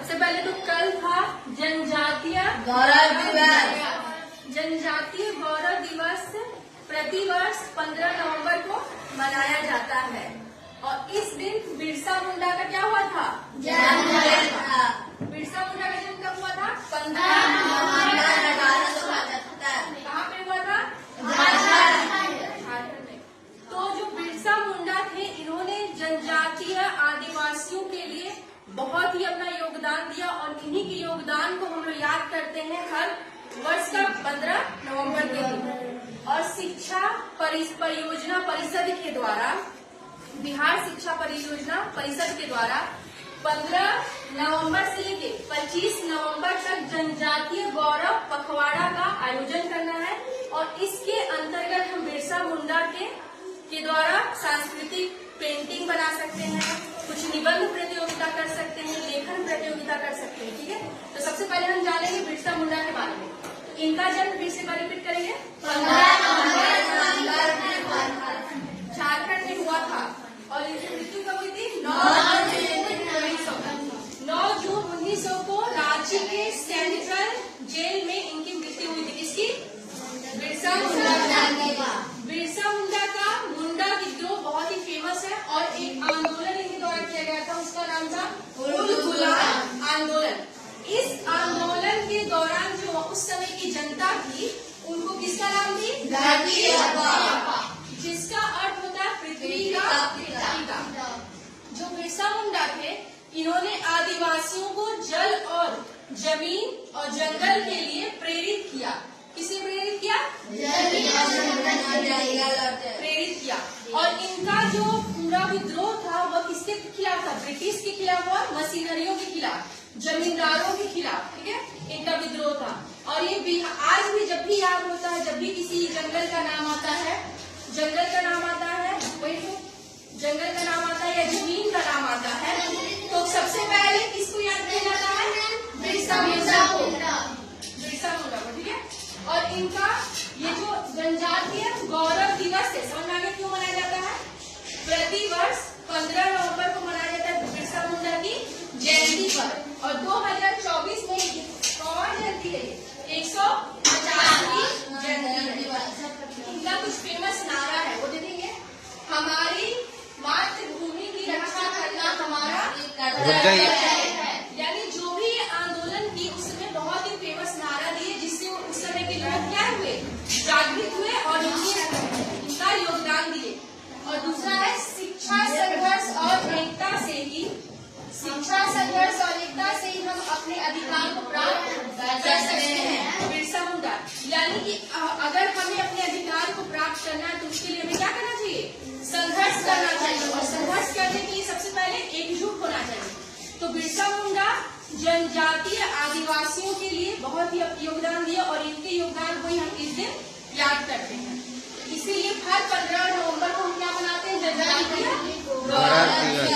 सबसे पहले तो कल था जनजातीय गौरव दिवस। जनजातीय गौरव दिवस प्रतिवर्ष 15 नवंबर को मनाया जाता है और इस दिन बिरसा मुंडा का क्या हुआ था? जन्मदिन था। बिरसा मुंडा का जन्म कब हुआ था? 15 नवंबर 1875। कहाँ पे हुआ था? झारखंड में। तो जो बिरसा मुंडा थे, इन्होंने जनजातीय आदिवासियों के लिए बहुत ही अपना योगदान दिया और इन्हीं के योगदान को हम लोग याद करते हैं हर वर्ष का 15 नवंबर के दिन। और शिक्षा परियोजना परिषद के द्वारा, बिहार शिक्षा परियोजना परिषद के द्वारा 15 नवंबर से लेके 25 नवंबर तक जनजातीय गौरव पखवाड़ा का आयोजन करना है और इसके अंतर्गत हम बिरसा मुंडा के द्वारा सांस्कृतिक पेंटिंग बना सकते हैं, कुछ निबंध प्रतियोगिता कर सकते हैं, लेखन प्रतियोगिता कर सकते हैं। ठीक है, तो सबसे पहले हम जानेंगे बिरसा मुंडा के बारे में। तो इनका जन्म फिर से रिपीट करेंगे, 15 नवंबर झारखंड में हुआ था और इनकी मृत्यु कब हुई थी? 9 जून 1900 को रांची के सेंट्रल जेल में इनकी मृत्यु हुई थी। किसकी? बिरसा मुंडा। बिरसा मुंडा का मुंडा विद्रोह बहुत ही फेमस है और एक आंदोलन इनके द्वारा किया गया था, उसका नाम था उल गुलाम आंदोलन। इस आंदोलन के दौरान जो उस समय की जनता थी, उनको किसका नाम थी? धरती आबा, जिसका अर्थ होता है पृथ्वी का पिता। जो बिरसा मुंडा थे, इन्होंने आदिवासियों को जल और जमीन और जंगल के लिए प्रेरित किया। किसे प्रेरित किया? प्रेरित किया। और इनका जो पूरा विद्रोह था वह किसके खिलाफ था? ब्रिटिश के खिलाफ और मशीनरियों के खिलाफ, जमींदारों के खिलाफ। ठीक है, इनका विद्रोह था। और ये आज भी जब भी याद होता है, जब भी किसी जंगल का नाम आता है, जंगल का नाम आता है, वही तो जंगल का नाम आता है या जमीन का नाम आता है, तो सबसे पहले किसको याद किया जाता है? बिरसा मुंडा को। बिरसा मुंडा को। ठीक है, और इनका ये जो जनजातीय गौरव दिवस है, समझ में आ गया क्यों मनाया जाता है? प्रतिवर्ष 15 नवंबर को मनाया जाता है बिरसा मुंडा की जयंती पर। और 2024 में कौन जयंती है? 150वीं जयंती है। इनका कुछ फेमस नारा है, वो देखेंगे, हमारी मातृभूमि की रक्षा करना हमारा कर्तव्य है। यानी जो भी ये आंदोलन की, उस समय बहुत ही फेमस नारा दिए, जिससे उस समय के लोग क्या हुए? जागृत हुए और इनका योगदान दिए। और दूसरा है शिक्षा संघर्ष और एकता से ही, शिक्षा संघर्ष और एकता से ही हम अपने अधिकार को प्राप्त कर सकते हैं। बिरसा मुंडा यानी कि अगर हमें अपने अधिकार को प्राप्त करना है तो उसके लिए हमें क्या करना चाहिए? संघर्ष करना चाहिए। और संघर्ष करने के लिए सबसे पहले एकजुट होना चाहिए। तो बिरसा मुंडा जनजातीय आदिवासियों के लिए बहुत ही योगदान दिया और इनके योगदान को ही हम इस दिन याद करते हैं। इसीलिए हर 15 नवंबर को हम क्या मनाते हैं? जनजातीय गौरव दिवस।